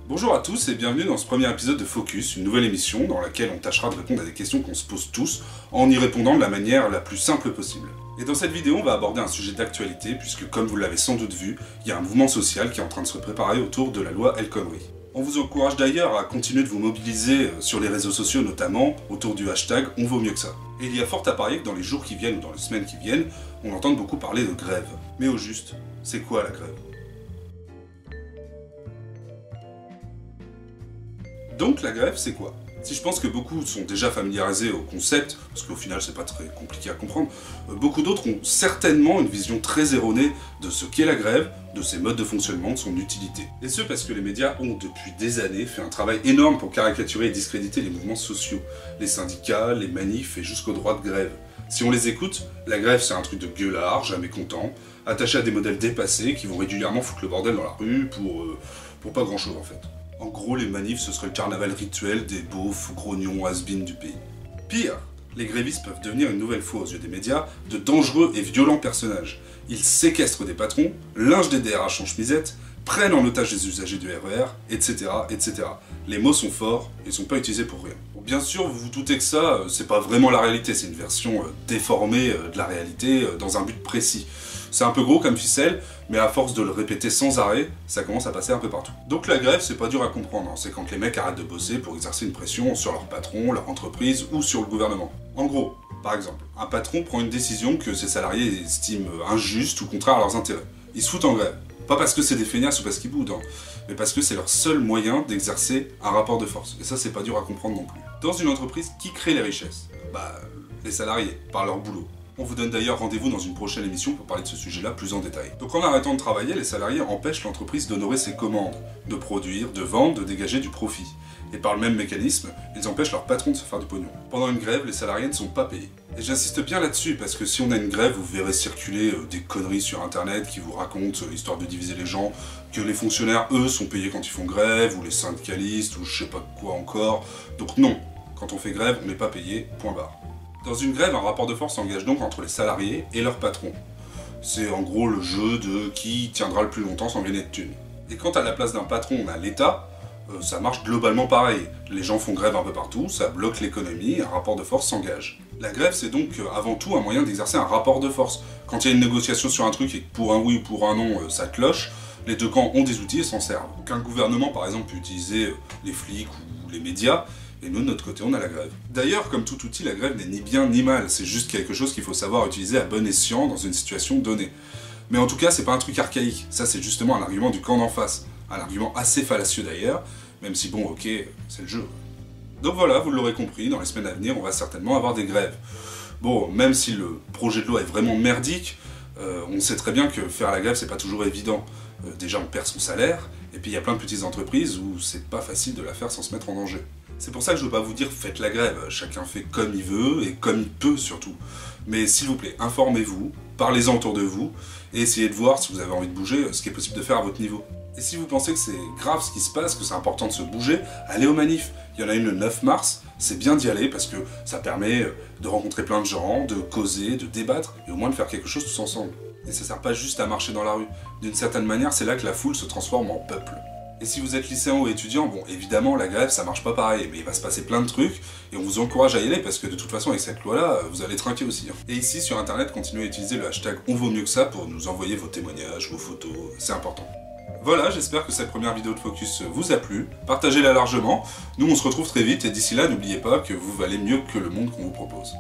Bonjour à tous et bienvenue dans ce premier épisode de Focus, une nouvelle émission dans laquelle on tâchera de répondre à des questions qu'on se pose tous en y répondant de la manière la plus simple possible. Et dans cette vidéo, on va aborder un sujet d'actualité puisque, comme vous l'avez sans doute vu, il y a un mouvement social qui est en train de se préparer autour de la loi El Khomri. On vous encourage d'ailleurs à continuer de vous mobiliser sur les réseaux sociaux notamment autour du hashtag On vaut mieux que ça. Et il y a fort à parier que dans les jours qui viennent ou dans les semaines qui viennent, on entend beaucoup parler de grève. Mais au juste, c'est quoi la grève ? Donc la grève, c'est quoi? Si je pense que beaucoup sont déjà familiarisés au concept, parce qu'au final c'est pas très compliqué à comprendre, beaucoup d'autres ont certainement une vision très erronée de ce qu'est la grève, de ses modes de fonctionnement, de son utilité. Et ce parce que les médias ont depuis des années fait un travail énorme pour caricaturer et discréditer les mouvements sociaux, les syndicats, les manifs et jusqu'au droit de grève. Si on les écoute, la grève c'est un truc de gueulard, jamais content, attaché à des modèles dépassés qui vont régulièrement foutre le bordel dans la rue pour pas grand chose en fait. En gros, les manifs, ce serait le carnaval rituel des beaufs, grognons, has-been du pays. Pire, les grévistes peuvent devenir une nouvelle fois aux yeux des médias de dangereux et violents personnages. Ils séquestrent des patrons, lynchent des DRH en chemisette, prennent en otage des usagers du RER, etc., etc. Les mots sont forts et sont pas utilisés pour rien. Bon, bien sûr, vous vous doutez que ça, c'est pas vraiment la réalité, c'est une version déformée de la réalité dans un but précis. C'est un peu gros comme ficelle, mais à force de le répéter sans arrêt, ça commence à passer un peu partout. Donc la grève, c'est pas dur à comprendre, hein. C'est quand les mecs arrêtent de bosser pour exercer une pression sur leur patron, leur entreprise ou sur le gouvernement. En gros, par exemple, un patron prend une décision que ses salariés estiment injuste ou contraire à leurs intérêts. Ils se foutent en grève. Pas parce que c'est des feignasses ou parce qu'ils boudent, hein, mais parce que c'est leur seul moyen d'exercer un rapport de force. Et ça, c'est pas dur à comprendre non plus. Dans une entreprise, qui crée les richesses? Bah, les salariés, par leur boulot. On vous donne d'ailleurs rendez-vous dans une prochaine émission pour parler de ce sujet-là plus en détail. Donc en arrêtant de travailler, les salariés empêchent l'entreprise d'honorer ses commandes, de produire, de vendre, de dégager du profit. Et par le même mécanisme, ils empêchent leur patron de se faire du pognon. Pendant une grève, les salariés ne sont pas payés. Et j'insiste bien là-dessus, parce que si on a une grève, vous verrez circuler des conneries sur internet qui vous racontent, histoire de diviser les gens, que les fonctionnaires, eux, sont payés quand ils font grève, ou les syndicalistes, ou je sais pas quoi encore. Donc non, quand on fait grève, on n'est pas payé, point barre. Dans une grève, un rapport de force s'engage donc entre les salariés et leur patron. C'est en gros le jeu de qui tiendra le plus longtemps sans gagner de thunes. Et quand à la place d'un patron on a l'État, ça marche globalement pareil. Les gens font grève un peu partout, ça bloque l'économie et un rapport de force s'engage. La grève c'est donc avant tout un moyen d'exercer un rapport de force. Quand il y a une négociation sur un truc et que pour un oui ou pour un non ça cloche, les deux camps ont des outils et s'en servent. Donc un gouvernement par exemple peut utiliser les flics ou les médias, et nous, de notre côté, on a la grève. D'ailleurs, comme tout outil, la grève n'est ni bien ni mal, c'est juste quelque chose qu'il faut savoir utiliser à bon escient dans une situation donnée. Mais en tout cas, c'est pas un truc archaïque, ça c'est justement un argument du camp d'en face. Un argument assez fallacieux d'ailleurs, même si bon, ok, c'est le jeu. Donc voilà, vous l'aurez compris, dans les semaines à venir, on va certainement avoir des grèves. Bon, même si le projet de loi est vraiment merdique, on sait très bien que faire la grève, c'est pas toujours évident. Déjà, on perd son salaire, et puis il y a plein de petites entreprises où c'est pas facile de la faire sans se mettre en danger. C'est pour ça que je veux pas vous dire faites la grève, chacun fait comme il veut et comme il peut surtout. Mais s'il vous plaît, informez-vous, parlez-en autour de vous et essayez de voir si vous avez envie de bouger, ce qui est possible de faire à votre niveau. Et si vous pensez que c'est grave ce qui se passe, que c'est important de se bouger, allez aux manifs. Il y en a une le 9 mars, c'est bien d'y aller parce que ça permet de rencontrer plein de gens, de causer, de débattre et au moins de faire quelque chose tous ensemble. Et ça sert pas juste à marcher dans la rue. D'une certaine manière, c'est là que la foule se transforme en peuple. Et si vous êtes lycéen ou étudiant, bon évidemment la grève ça marche pas pareil, mais il va se passer plein de trucs, et on vous encourage à y aller parce que de toute façon avec cette loi-là, vous allez trinquer aussi. Et ici sur internet, continuez à utiliser le hashtag On vaut mieux que ça pour nous envoyer vos témoignages, vos photos, c'est important. Voilà, j'espère que cette première vidéo de Focus vous a plu, partagez-la largement, nous on se retrouve très vite et d'ici là n'oubliez pas que vous valez mieux que le monde qu'on vous propose.